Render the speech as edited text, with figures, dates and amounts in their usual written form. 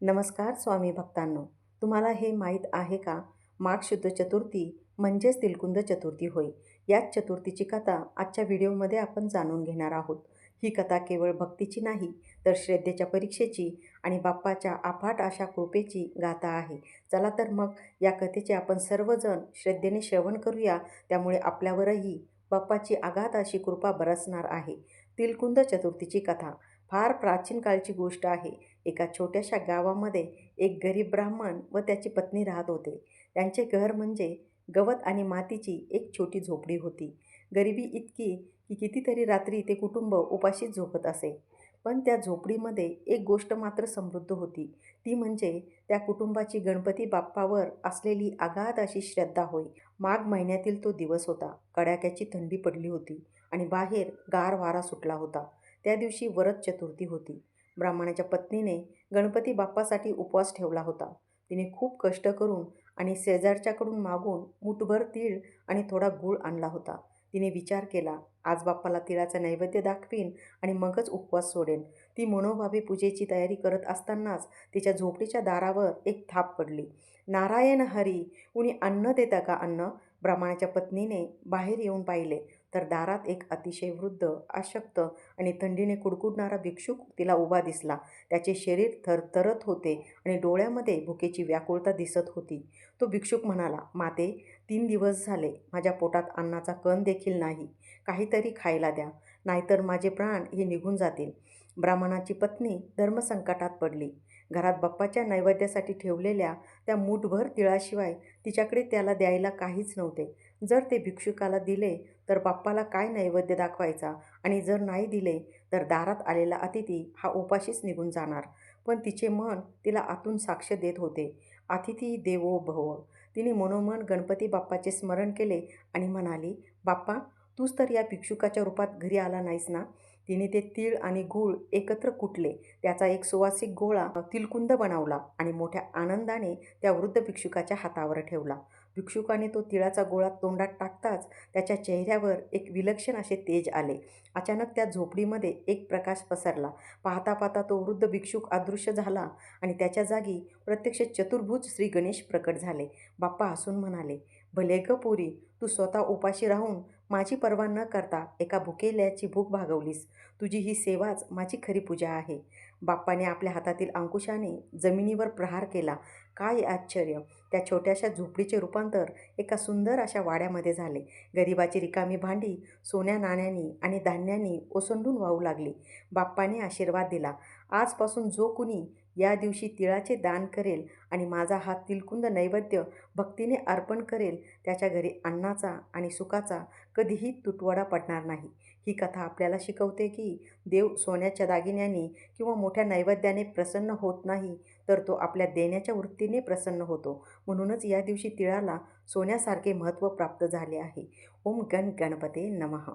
नमस्कार स्वामी भक्तांनो. तुम्हाला हे माहीत आहे का? माघ शुद्ध चतुर्थी म्हणजेच तिलकुंद चतुर्थी होय. याच चतुर्थीची कथा आजच्या व्हिडिओमध्ये आपण जाणून घेणार आहोत. ही कथा केवळ भक्तीची नाही, तर श्रद्धेच्या परीक्षेची आणि बाप्पाच्या अफाट अशा कृपेची गाथा आहे. चला तर मग या कथेचे आपण सर्वजण श्रद्धेने श्रवण करूया. त्यामुळे आपल्यावरही बाप्पाची अगाध अशी कृपा बरसणार आहे. तिलकुंद चतुर्थीची कथा फार प्राचीन काळची गोष्ट आहे. एका छोट्याशा गावामध्ये एक गरीब ब्राह्मण व त्याची पत्नी राहत होते. त्यांचे घर म्हणजे गवत आणि मातीची एक छोटी झोपडी होती. गरिबी इतकी की कितीतरी रात्री ते कुटुंब उपाशीच झोपत असे. पण त्या झोपडीमध्ये एक गोष्ट मात्र समृद्ध होती. ती म्हणजे त्या कुटुंबाची गणपती बाप्पावर असलेली अगाध अशी श्रद्धा होय. माघ महिन्यातील तो दिवस होता. कडाक्याची थंडी पडली होती आणि बाहेर गार वारा सुटला होता. त्या दिवशी वरद चतुर्थी होती. ब्राह्मणाच्या पत्नीने गणपती बाप्पासाठी उपवास ठेवला होता. तिने खूप कष्ट करून आणि शेजारच्याकडून मागून मुठभर तीळ आणि थोडा गूळ आणला होता. तिने विचार केला, आज बाप्पाला तिळाचा नैवेद्य दाखवीन आणि मगच उपवास सोडेन. ती मनोभावे पूजेची तयारी करत असतानाच तिच्या झोपडीच्या दारावर एक थाप पडली. नारायण हरी, कुणी अन्न देता का अन्न? ब्राह्मणाच्या पत्नीने बाहेर येऊन पाहिले तर दारात एक अतिशय वृद्ध, अशक्त आणि थंडीने कुडकुडणारा भिक्षुक तिला उभा दिसला. त्याचे शरीर थरथरत होते आणि डोळ्यामध्ये भुकेची व्याकुळता दिसत होती. तो भिक्षुक म्हणाला, माते, 3 दिवस झाले माझ्या पोटात अन्नाचा कण देखील नाही. काहीतरी खायला द्या, नाहीतर माझे प्राण हे निघून जातील. ब्राह्मणाची पत्नी धर्मसंकटात पडली. घरात बाप्पाच्या नैवेद्यासाठी ठेवलेल्या त्या मूठभर तिळाशिवाय तिच्याकडे त्याला द्यायला काहीच नव्हते. जर ते भिक्षुकाला दिले तर बाप्पाला काय नैवेद्य दाखवायचा, आणि जर नाही दिले तर दारात आलेला अतिथी हा उपाशीच निघून जाणार. पण तिचे मन तिला आतून साक्ष देत होते, अतिथी देवो भव. तिने मनोमन गणपती बाप्पाचे स्मरण केले आणि म्हणाली, बाप्पा, तूच तर या भिक्षुकाच्या रूपात घरी आला नाहीस ना? तिने ते तीळ आणि गूळ एकत्र कुटले, त्याचा एक सुवासिक गोळा तिलकुंद बनवला आणि मोठ्या आनंदाने त्या वृद्ध भिक्षुकाच्या हातावर ठेवला. भिक्षुकाने तो तिळाचा गोळा तोंडात टाकताच त्याच्या चेहऱ्यावर एक विलक्षण असे तेज आले. अचानक त्या झोपडीमध्ये एक प्रकाश पसरला. पाहता पाहता तो वृद्ध भिक्षुक अदृश्य झाला आणि त्याच्या जागी प्रत्यक्ष चतुर्भुज श्री गणेश प्रकट झाले. बाप्पा हसून म्हणाले, भले ग पोरी, तू स्वतः उपाशी राहून माझी पर्वा न करता एका भुकेल्याची भूक भागवलीस. तुझी ही सेवाच माझी खरी पूजा आहे. बाप्पाने आपल्या हातातील अंकुशाने जमिनीवर प्रहार केला. काय आश्चर्य! त्या छोट्याशा झोपडीचे रूपांतर एका सुंदर अशा वाड्यामध्ये झाले. गरिबाची रिकामी भांडी सोन्या नाण्यांनी आणि धान्यांनी ओसंडून वाहू लागली. बाप्पाने आशीर्वाद दिला, आजपासून जो कुणी या दिवशी तिळाचे दान करेल आणि माझा हा तिलकुंद नैवेद्य भक्तीने अर्पण करेल, त्याच्या घरी अन्नाचा आणि सुखाचा कधीही तुटवडा पडणार नाही. ही कथा आपल्याला शिकवते की देव सोन्याच्या दागिन्यांनी किंवा मोठ्या नैवेद्याने प्रसन्न होत नाही, तर तो आपल्या देण्याच्या वृत्तीने प्रसन्न होतो. म्हणूनच या दिवशी तिळाला सोन्यासारखे महत्त्व प्राप्त झाले आहे. ओम गण गणपते नमः.